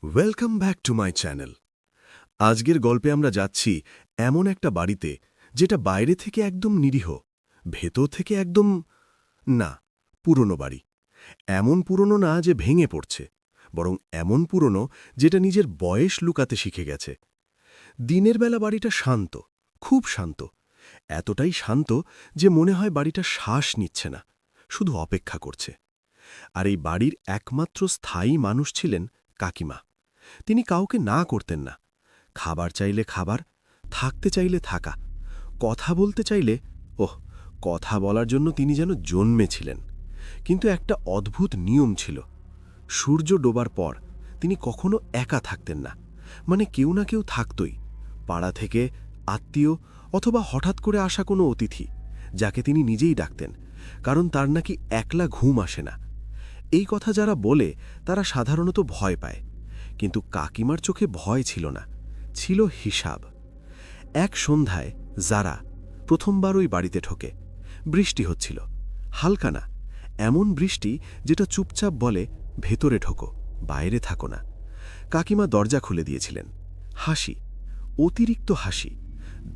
Welcome back to my channel. আজকের গল্পে আমরা যাচ্ছি এমন একটা বাড়িতে যেটা বাইরে থেকে একদম নিরীহ, ভেতর থেকে একদম না পুরনো বাড়ি। এমন পুরনো না যে ভেঙে পড়ছে, বরং এমন পুরনো যেটা নিজের বয়স লুকাতে শিখে গেছে। দিনের বেলা বাড়িটা শান্ত, খুব শান্ত, এতটাই শান্ত যে মনে হয় বাড়িটা শ্বাস নিচ্ছে না, শুধু অপেক্ষা করছে। আর এই বাড়ির একমাত্র স্থায়ী মানুষ ছিলেন কাকিমা। তিনি কাউকে না করতেন না। খাবার চাইলে খাবার, থাকতে চাইলে থাকা, কথা বলতে চাইলে কথা বলার জন্য তিনি যেন জন্মেছিলেন। কিন্তু একটা অদ্ভুত নিয়ম ছিল, সূর্য ডোবার পর তিনি কখনো একা থাকতেন না। মানে কেউ না কেউ থাকতই, পাড়া থেকে, আত্মীয় অথবা হঠাৎ করে আসা কোনো অতিথি, যাকে তিনি নিজেই ডাকতেন, কারণ তার নাকি একলা ঘুম আসে না। এই কথা যারা বলে তারা সাধারণত ভয় পায়, কিন্তু কাকিমার চোখে ভয় ছিল না, ছিল হিসাব। এক সন্ধ্যায় যারা প্রথমবার ওই বাড়িতে ঢোকে। বৃষ্টি হচ্ছিল, হালকা না, এমন বৃষ্টি যেটা চুপচাপ বলে ভেতরে ঢোকো, বাইরে থাকো না। কাকিমা দরজা খুলে দিয়েছিলেন। হাসি, অতিরিক্ত হাসি,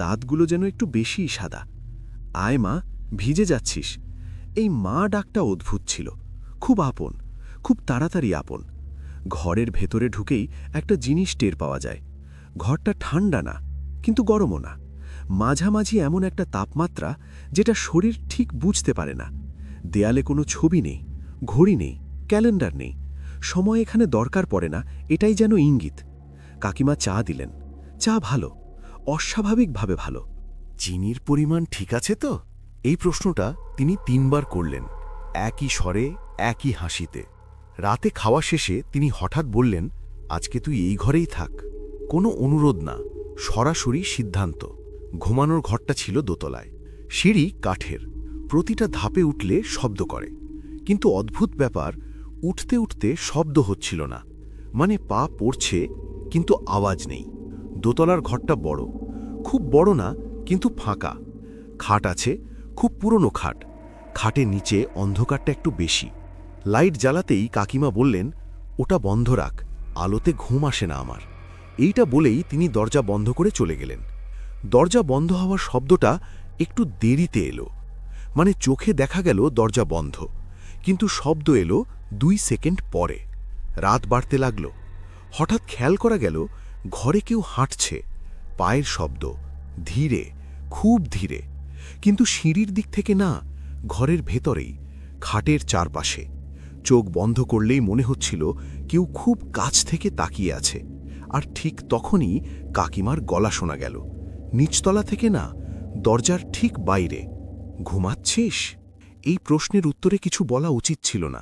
দাঁতগুলো যেন একটু বেশিই সাদা। আয় মা, ভিজে যাচ্ছিস। এই মা ডাকটা অদ্ভুত ছিল, খুব আপন, খুব তাড়াতাড়ি আপন। ঘরের ভেতরে ঢুকেই একটা জিনিস টের পাওয়া যায়। ঘরটা ঠান্ডা না, কিন্তু গরমও না, মাঝামাঝি এমন একটা তাপমাত্রা যেটা শরীর ঠিক বুঝতে পারে না। দেয়ালে কোনো ছবি নেই, ঘড়ি নেই, ক্যালেন্ডার নেই, সময় এখানে দরকার পড়ে না, এটাই যেন ইঙ্গিত। কাকিমা চা দিলেন। চা ভালো, অস্বাভাবিকভাবে ভালো। চিনির পরিমাণ ঠিক আছে তো? এই প্রশ্নটা তিনি ৩বার করলেন, একই স্বরে, একই হাসিতে। রাতে খাওয়া শেষে তিনি হঠাৎ বললেন, আজকে তুই এই ঘরেই থাক। কোনো অনুরোধ না, সরাসরি সিদ্ধান্ত। ঘুমানোর ঘরটা ছিল দোতলায়, সিঁড়ি কাঠের, প্রতিটা ধাপে উঠলে শব্দ করে। কিন্তু অদ্ভুত ব্যাপার, উঠতে উঠতে শব্দ হচ্ছিল না, মানে পা পড়ছে কিন্তু আওয়াজ নেই। দোতলার ঘরটা বড়, খুব বড় না কিন্তু ফাঁকা। খাট আছে, খুব পুরনো খাট। খাটের নিচে অন্ধকারটা একটু বেশি। লাইট জ্বালাতেই কাকিমা বললেন, ওটা বন্ধ রাখ, আলোতে ঘুম আসে না আমার। এইটা বলেই তিনি দরজা বন্ধ করে চলে গেলেন। দরজা বন্ধ হওয়ার শব্দটা একটু দেরিতে এলো, মানে চোখে দেখা গেল দরজা বন্ধ, কিন্তু শব্দ এলো ২ সেকেন্ড পরে। রাত বাড়তে লাগল। হঠাৎ খেয়াল করা গেল ঘরে কেউ হাঁটছে, পায়ের শব্দ, ধীরে, খুব ধীরে, কিন্তু সিঁড়ির দিক থেকে না, ঘরের ভেতরেই, খাটের চারপাশে। চোখ বন্ধ করলেই মনে হচ্ছিল কেউ খুব কাছ থেকে তাকিয়ে আছে। আর ঠিক তখনই কাকিমার গলা শোনা গেল, নিচতলা থেকে না, দরজার ঠিক বাইরে। ঘুমাচ্ছিস? এই প্রশ্নের উত্তরে কিছু বলা উচিত ছিল না,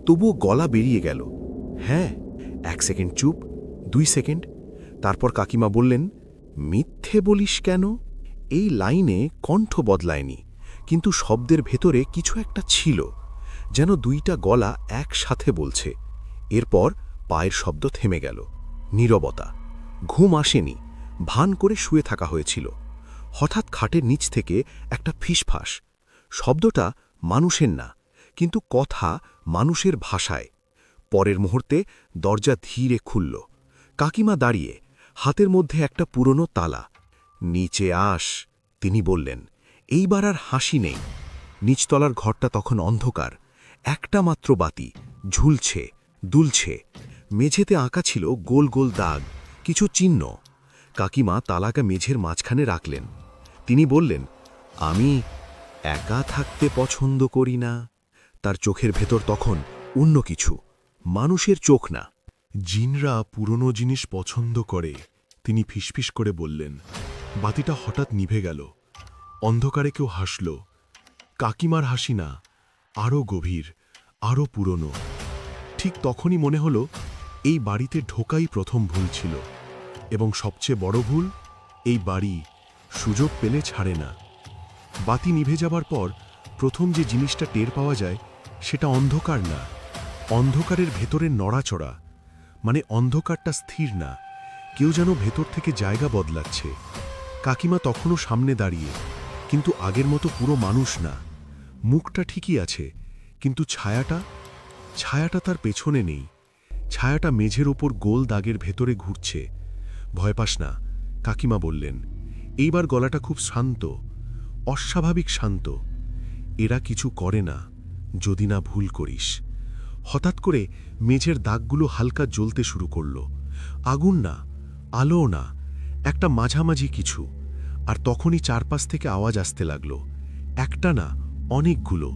তবুও গলা বেরিয়ে গেল। হ্যাঁ। ১ সেকেন্ড চুপ, ২ সেকেন্ড, তারপর কাকিমা বললেন, মিথ্যে বলিস কেন? এই লাইনে কণ্ঠ বদলায়নি, কিন্তু শব্দের ভেতরে কিছু একটা ছিল, যেন দুইটা গলা একসাথে বলছে। এরপর পায়ের শব্দ থেমে গেল। নীরবতা। ঘুম আসেনি, ভান করে শুয়ে থাকা হয়েছিল। হঠাৎ খাটের নিচ থেকে একটা ফিসফাস। শব্দটা মানুষের না, কিন্তু কথা মানুষের ভাষায়। পরের মুহূর্তে দরজা ধীরে খুলল। কাকিমা দাঁড়িয়ে, হাতের মধ্যে একটা পুরনো তালা। নিচে আস, তিনি বললেন। এইবার আর হাসি নেই। নিচতলার ঘরটা তখন অন্ধকার, একটা মাত্র বাতি ঝুলছে, দুলছে। মেঝেতে আঁকা ছিল গোল গোল দাগ, কিছু চিহ্ন। কাকিমা তালাটা মেঝের মাঝখানে রাখলেন। তিনি বললেন, আমি একা থাকতে পছন্দ করি না। তার চোখের ভেতর তখন অন্য কিছু, মানুষের চোখ না। জিনরা পুরনো জিনিস পছন্দ করে, তিনি ফিসফিস করে বললেন। বাতিটা হঠাৎ নিভে গেল। অন্ধকারে কেউ হাসল। কাকিমার হাসি না, আরও গভীর, আরও পুরনো। ঠিক তখনই মনে হল এই বাড়িতে ঢোকাই প্রথম ভুল ছিল, এবং সবচেয়ে বড় ভুল, এই বাড়ি সুযোগ পেলে ছাড়ে না। বাতি নিভে যাবার পর প্রথম যে জিনিসটা টের পাওয়া যায় সেটা অন্ধকার না, অন্ধকারের ভেতরের নড়াচড়া। মানে অন্ধকারটা স্থির না, কেউ যেন ভেতর থেকে জায়গা বদলাচ্ছে। কাকিমা তখনও সামনে দাঁড়িয়ে, কিন্তু আগের মতো পুরো মানুষ না। মুখটা ঠিকই আছে, কিন্তু ছায়াটা তার পেছনে নেই। ছায়াটা মেঝের ওপর গোল দাগের ভেতরে ঘুরছে। ভয় পাস না, কাকিমা বললেন। এইবার গলাটা খুব শান্ত, অস্বাভাবিক শান্ত। এরা কিছু করে না যদি না ভুল করিস। হঠাৎ করে মেঝের দাগগুলো হালকা জ্বলতে শুরু করল। আগুন না, আলোও না, একটা মাঝামাঝি কিছু। আর তখনই চারপাশ থেকে আওয়াজ আসতে লাগল। একটা না, অনেকগুলো।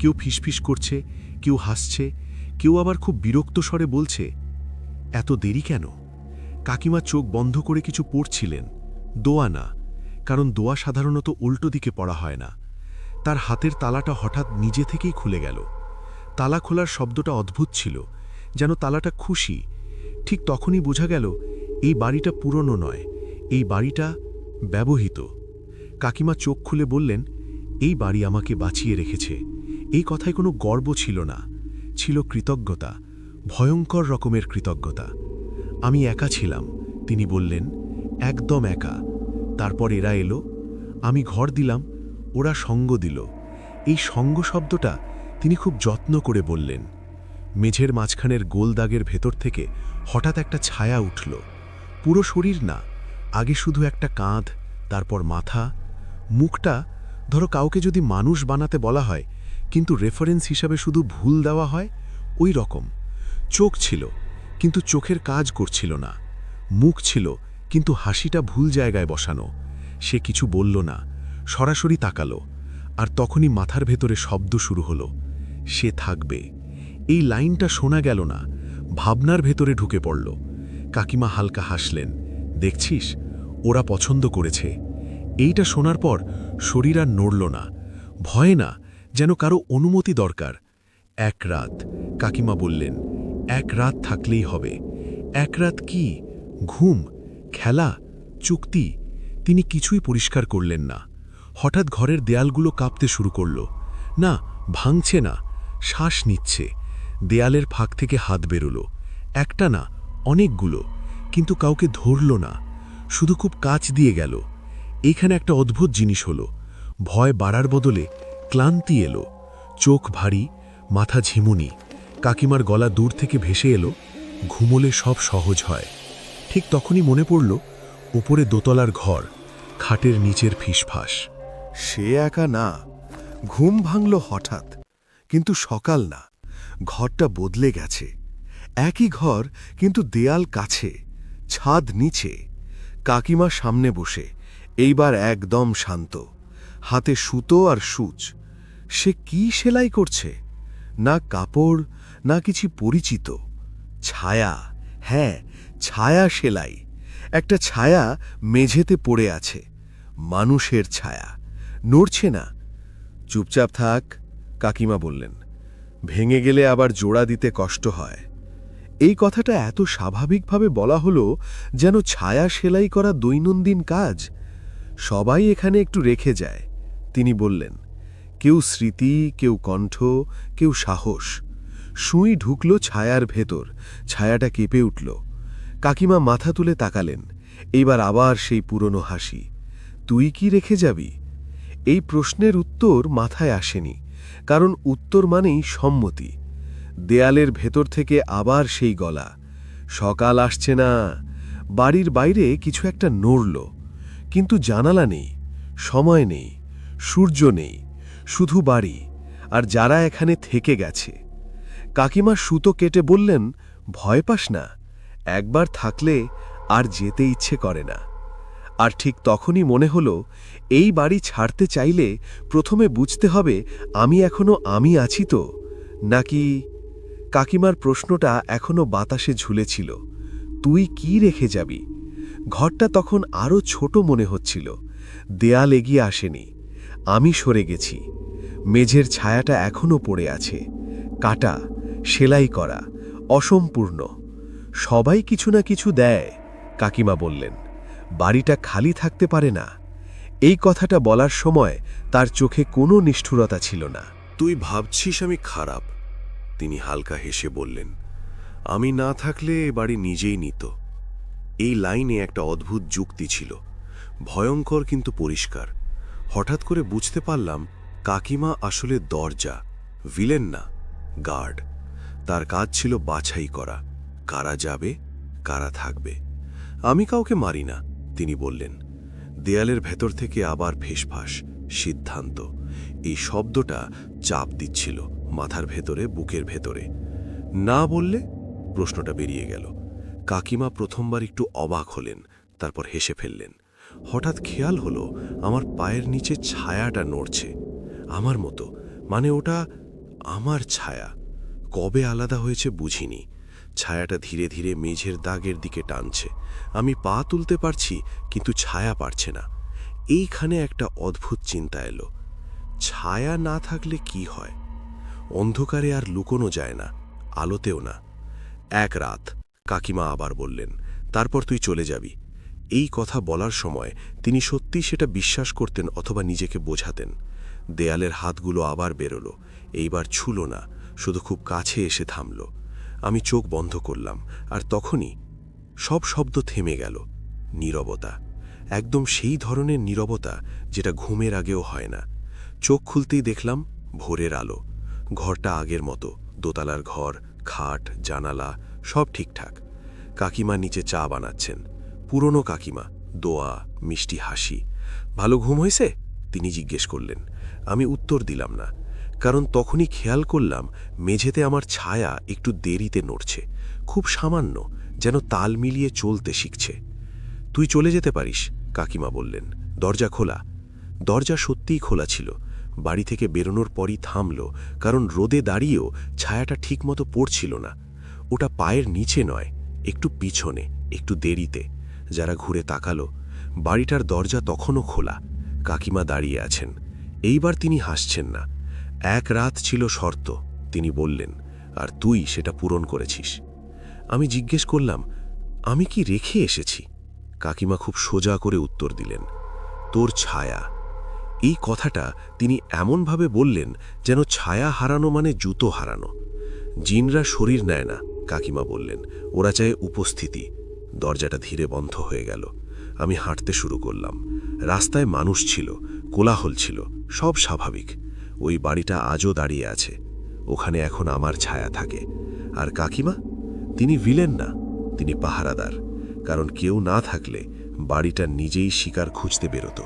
কেউ ফিসফিস করছে, কেউ হাসছে, কেউ আবার খুব বিরক্ত স্বরে বলছে, এত দেরি কেন? কাকিমা চোখ বন্ধ করে কিছু পড়ছিলেন। দোয়া না, কারণ দোয়া সাধারণত উল্টো দিকে পড়া হয় না। তার হাতের তালাটা হঠাৎ নিজে থেকেই খুলে গেল। তালা খোলার শব্দটা অদ্ভুত ছিল, যেন তালাটা খুশি। ঠিক তখনই বোঝা গেল এই বাড়িটা পুরনো নয়, এই বাড়িটা ব্যবহৃত। কাকিমা চোখ খুলে বললেন, এই বাড়ি আমাকে বাঁচিয়ে রেখেছে। এই কথায় কোনো গর্ব ছিল না, ছিল কৃতজ্ঞতা, ভয়ঙ্কর রকমের কৃতজ্ঞতা। আমি একা ছিলাম, তিনি বললেন, একদম একা। তারপর এরা এলো, আমি ঘর দিলাম, ওরা সঙ্গ দিল। এই সঙ্গ শব্দটা তিনি খুব যত্ন করে বললেন। মেঝের মাঝখানের গোল দাগের ভেতর থেকে হঠাৎ একটা ছায়া উঠল। পুরো শরীর না, আগে শুধু একটা কাঁধ, তারপর মাথা, মুখটা ধরো কাউকে যদি মানুষ বানাতে বলা হয় কিন্তু রেফারেন্স হিসাবে শুধু ভুল দেওয়া হয়, ওই রকম। চোখ ছিল কিন্তু চোখের কাজ করছিল না, মুখ ছিল কিন্তু হাসিটা ভুল জায়গায় বসানো। সে কিছু বলল না, সরাসরি তাকালো। আর তখনই মাথার ভেতরে শব্দ শুরু হলো, সে থাকবে। এই লাইনটা শোনা গেল না, ভাবনার ভেতরে ঢুকে পড়ল। কাকিমা হালকা হাসলেন, দেখছিস, ওরা পছন্দ করেছে। এইটা শোনার পর শরীর আর নড়ল না, ভয় না, যেন কারো অনুমতি দরকার। এক রাত, কাকিমা বললেন, এক রাত থাকলেই হবে। এক রাত কি? ঘুম, খেলা, চুক্তি। তিনি কিছুই পরিষ্কার করলেন না। হঠাৎ ঘরের দেয়ালগুলো কাঁপতে শুরু করল। না, ভাঙছে না, শ্বাস নিচ্ছে। দেয়ালের ফাঁক থেকে হাত বেরোলো, একটা না, অনেকগুলো, কিন্তু কাউকে ধরল না, শুধু খুব কাছ দিয়ে গেল। এইখানে একটা অদ্ভুত জিনিস হলো, ভয় বাড়ার বদলে ক্লান্তি এলো। চোখ ভারী, মাথা ঝিমুনি। কাকিমার গলা দূর থেকে ভেসে এলো, ঘুমোলে সব সহজ হয়। ঠিক তখনই মনে পড়ল, ওপরে দোতলার ঘর, খাটের নিচের ফিসফাস। সে একা না, ঘুম ভাঙল হঠাৎ, কিন্তু সকাল না, ঘরটা বদলে গেছে। একই ঘর, কিন্তু দেয়াল কাছে, ছাদ নিচে। কাকিমা সামনে বসে, এইবার একদম শান্ত, হাতে সুতো আর সূচ। সে কি সেলাই করছে? না কাপড়, না কিছু পরিচিত। ছায়া, হ্যাঁ, ছায়া সেলাই। একটা ছায়া মেঝেতে পড়ে আছে, মানুষের ছায়া, নড়ছে না। চুপচাপ থাক, কাকিমা বললেন, ভেঙে গেলে আবার জোড়া দিতে কষ্ট হয়। এই কথাটা এত স্বাভাবিকভাবে বলা হলো, যেন ছায়া সেলাই করা দৈনন্দিন কাজ। সবাই এখানে একটু রেখে যায়। তিনি বললেন, কেউ স্মৃতি, কেউ কণ্ঠ, কেউ সাহস। সুই ঢুকল ছায়ার ভেতর, ছায়াটা কেঁপে উঠল। কাকিমা মাথা তুলে তাকালেন, এইবার আবার সেই পুরনো হাসি। তুই কি রেখে যাবি? এই প্রশ্নের উত্তর মাথায় আসেনি, কারণ উত্তর মানেই সম্মতি। দেয়ালের ভেতর থেকে আবার সেই গলা, সকাল আসছে না। বাড়ির বাইরে কিছু একটা নড়ল, কিন্তু জানালা নেই, সময় নেই, সূর্য নেই, শুধু বাড়ি আর যারা এখানে থেকে গেছে। কাকিমা সুতো কেটে বললেন, ভয় পাস না, একবার থাকলে আর যেতে ইচ্ছে করে না। আর ঠিক তখনই মনে হলো, এই বাড়ি ছাড়তে চাইলে প্রথমে বুঝতে হবে আমি এখনো আমি আছি তো, নাকি? কাকিমার প্রশ্নটা এখনো বাতাসে ঝুলেছিল, তুই কি রেখে যাবি? ঘরটা তখন আরও ছোট মনে হচ্ছিল, দেয়াল এগিয়ে আসেনি, আমি সরে গেছি। মেঝের ছায়াটা এখনো পড়ে আছে, কাটা, সেলাই করা, অসম্পূর্ণ। সবাই কিছু না কিছু দেয়, কাকিমা বললেন, বাড়িটা খালি থাকতে পারে না। এই কথাটা বলার সময় তার চোখে কোনো নিষ্ঠুরতা ছিল না। তুই ভাবছিস আমি খারাপ? তিনি হালকা হেসে বললেন, আমি না থাকলে এ বাড়ি নিজেই নিত। এই লাইনে একটা অদ্ভুত যুক্তি ছিল, ভয়ঙ্কর কিন্তু পরিষ্কার। হঠাৎ করে বুঝতে পারলাম, কাকিমা আসলে দরজা, ভিলেন না, গার্ড। তার কাজ ছিল বাছাই করা, কারা যাবে, কারা থাকবে। আমি কাউকে মারি না, তিনি বললেন। দেয়ালের ভেতর থেকে আবার ফেসফাস, সিদ্ধান্ত। এই শব্দটা চাপ দিচ্ছিল মাথার ভেতরে, বুকের ভেতরে। না বললে? প্রশ্নটা বেরিয়ে গেল। কাকিমা প্রথমবার একটু অবাক হলেন, তারপর হেসে ফেললেন। হঠাৎ খেয়াল হলো আমার পায়ের নিচে ছায়াটা নড়ছে। আমার মতো, মানে ওটা আমার ছায়া। কবে আলাদা হয়েছে বুঝিনি। ছায়াটা ধীরে ধীরে মেঝের দাগের দিকে টানছে। আমি পা তুলতে পারছি, কিন্তু ছায়া পারছে না। এইখানে একটা অদ্ভুত চিন্তা এলো। ছায়া না থাকলে কি হয়? অন্ধকারে আর লুকোনো যায় না, আলোতেও না। এক রাত, কাকিমা আবার বললেন, তারপর তুই চলে যাবি। এই কথা বলার সময় তিনি সত্যি সেটা বিশ্বাস করতেন অথবা নিজেকে বোঝাতেন। দেয়ালের হাতগুলো আবার বেরোলো, এইবার ছুলো না, শুধু খুব কাছে এসে থামল। আমি চোখ বন্ধ করলাম, আর তখনই সব শব্দ থেমে গেল। নীরবতা, একদম সেই ধরনের নীরবতা যেটা ঘুমের আগেও হয় না। চোখ খুলতেই দেখলাম ভোরের আলো। ঘরটা আগের মতো, দোতলার ঘর, খাট, জানালা সব ঠিকঠাক। কাকিমা নিচে চা বানাচ্ছেন, পুরনো কাকিমা, দোয়া, মিষ্টি হাসি। ভালো ঘুম হয়েছে? তিনি জিজ্ঞেস করলেন। আমি উত্তর দিলাম না, কারণ তখনই খেয়াল করলাম মেঝেতে আমার ছায়া একটু দেরিতে নড়ছে, খুব সামান্য, যেন তাল মিলিয়ে চলতে শিখছে। তুই চলে যেতে পারিস, কাকিমা বললেন। দরজা খোলা। দরজা সত্যিই খোলা ছিল। বাড়ি থেকে বেরোনোর পরই থামল, কারণ রোদে দাঁড়িয়েও ছায়াটা ঠিকমতো পড়ছিল না। ওটা পায়ের নিচে নয়, একটু পিছনে, একটু দেরিতে। যারা ঘুরে তাকালো, বাড়িটার দরজা তখনও খোলা। কাকিমা দাঁড়িয়ে আছেন। এইবার তিনি হাসছেন না। এক রাত ছিল শর্ত, তিনি বললেন, আর তুই সেটা পূরণ করেছিস। আমি জিজ্ঞেস করলাম, আমি কি রেখে এসেছি? কাকিমা খুব সোজা করে উত্তর দিলেন, তোর ছায়া। এই কথাটা তিনি এমনভাবে বললেন যেন ছায়া হারানো মানে জুতো হারানো। জিনরা শরীর নেয় না, কাকিমা বললেন, ওরা চায় উপস্থিতি। দরজাটা ধীরে বন্ধ হয়ে গেল। আমি হাঁটতে শুরু করলাম। রাস্তায় মানুষ ছিল, কোলাহল ছিল, সব স্বাভাবিক। ওই বাড়িটা আজও দাঁড়িয়ে আছে, ওখানে এখন আমার ছায়া থাকে। আর কাকিমা, তিনি ভিলেন না, তিনি পাহারাদার। কারণ কেউ না থাকলে বাড়িটা নিজেই শিকার খুঁজতে বেরোতো।